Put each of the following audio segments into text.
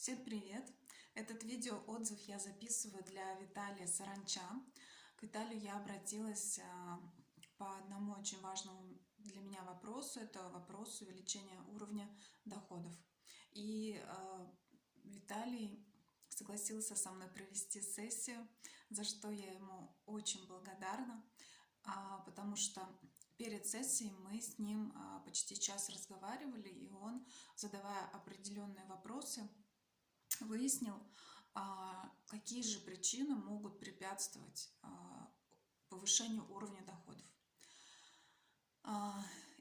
Всем привет! Этот видеоотзыв я записываю для Виталия Саранча. К Виталию я обратилась по одному очень важному для меня вопросу. Это вопрос увеличения уровня доходов. И Виталий согласился со мной провести сессию, за что я ему очень благодарна, потому что перед сессией мы с ним почти час разговаривали, и он, задавая определенные вопросы, выяснил, какие же причины могут препятствовать повышению уровня доходов.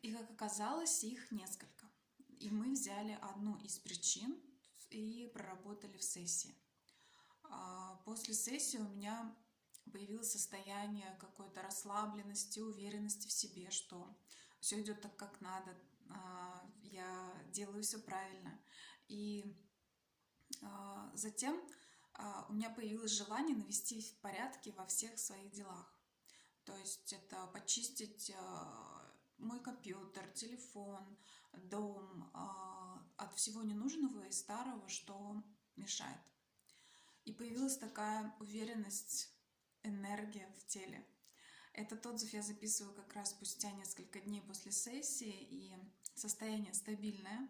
И, как оказалось, их несколько. И мы взяли одну из причин и проработали в сессии. После сессии у меня появилось состояние какой-то расслабленности, уверенности в себе, что все идет так, как надо, я делаю все правильно. И затем у меня появилось желание навести в порядке во всех своих делах. То есть это почистить мой компьютер, телефон, дом от всего ненужного и старого, что мешает. И появилась такая уверенность, энергия в теле. Этот отзыв я записываю как раз спустя несколько дней после сессии, и состояние стабильное.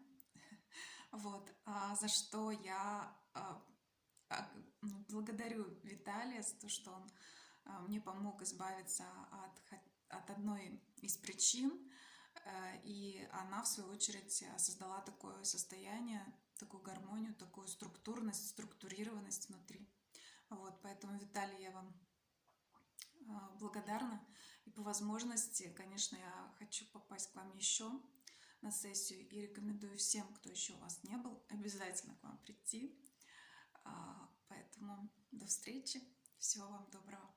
Вот, за что я благодарю Виталия за то, что он мне помог избавиться от одной из причин, и она, в свою очередь, создала такое состояние, такую гармонию, такую структурность, структурированность внутри. Вот, поэтому, Виталий, я вам благодарна. И по возможности, конечно, я хочу попасть к вам еще на сессию и рекомендую всем, кто еще у вас не был, обязательно к вам прийти. Поэтому до встречи. Всего вам доброго.